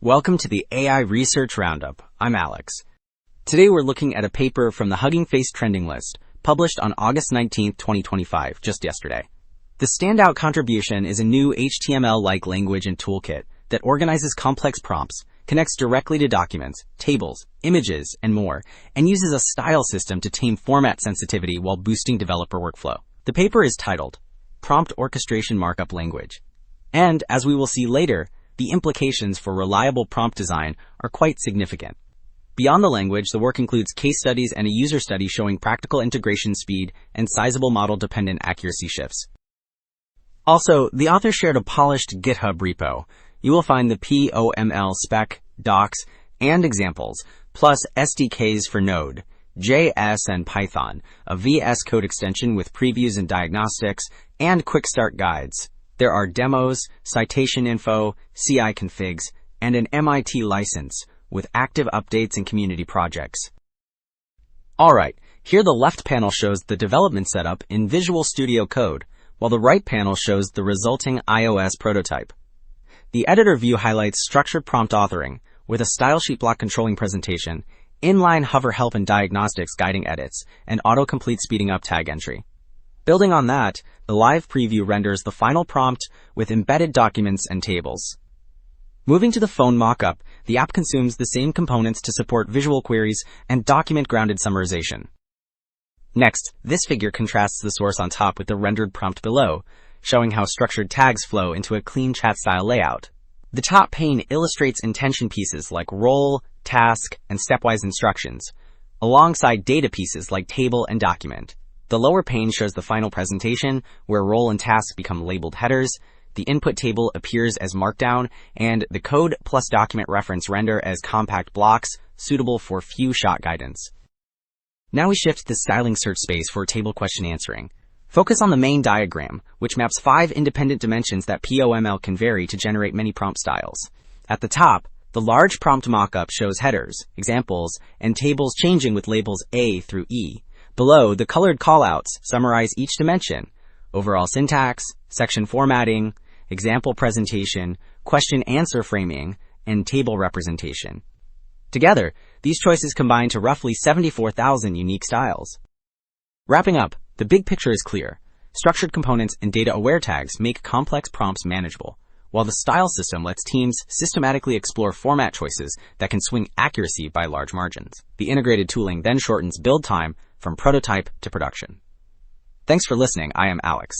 Welcome to the AI Research Roundup. I'm Alex. Today we're looking at a paper from the Hugging Face trending list, published on August 19, 2025, just yesterday. The standout contribution is a new HTML-like language and toolkit that organizes complex prompts, connects directly to documents, tables, images, and more, and uses a style system to tame format sensitivity while boosting developer workflow. The paper is titled Prompt Orchestration Markup Language. And, as we will see later, the implications for reliable prompt design are quite significant. Beyond the language, the work includes case studies and a user study showing practical integration speed and sizable model-dependent accuracy shifts. Also, the author shared a polished GitHub repo. You will find the POML spec, docs, and examples, plus SDKs for Node, JS, and Python, a VS Code extension with previews and diagnostics, and quick start guides. There are demos, citation info, CI configs, and an MIT license with active updates and community projects. Alright, here the left panel shows the development setup in Visual Studio Code, while the right panel shows the resulting iOS prototype. The editor view highlights structured prompt authoring, with a style sheet block controlling presentation, inline hover help and diagnostics guiding edits, and autocomplete speeding up tag entry. Building on that, the live preview renders the final prompt with embedded documents and tables. Moving to the phone mockup, the app consumes the same components to support visual queries and document-grounded summarization. Next, this figure contrasts the source on top with the rendered prompt below, showing how structured tags flow into a clean chat-style layout. The top pane illustrates intention pieces like role, task, and stepwise instructions, alongside data pieces like table and document. The lower pane shows the final presentation, where role and task become labeled headers, the input table appears as markdown, and the code plus document reference render as compact blocks, suitable for few shot guidance. Now we shift to the styling search space for table question answering. Focus on the main diagram, which maps 5 independent dimensions that POML can vary to generate many prompt styles. At the top, the large prompt mockup shows headers, examples, and tables changing with labels A through E. Below, the colored callouts summarize each dimension: overall syntax, section formatting, example presentation, question-answer framing, and table representation. Together, these choices combine to roughly 74,000 unique styles. Wrapping up, the big picture is clear. Structured components and data-aware tags make complex prompts manageable, while the style system lets teams systematically explore format choices that can swing accuracy by large margins. The integrated tooling then shortens build time from prototype to production. Thanks for listening. I am Alex.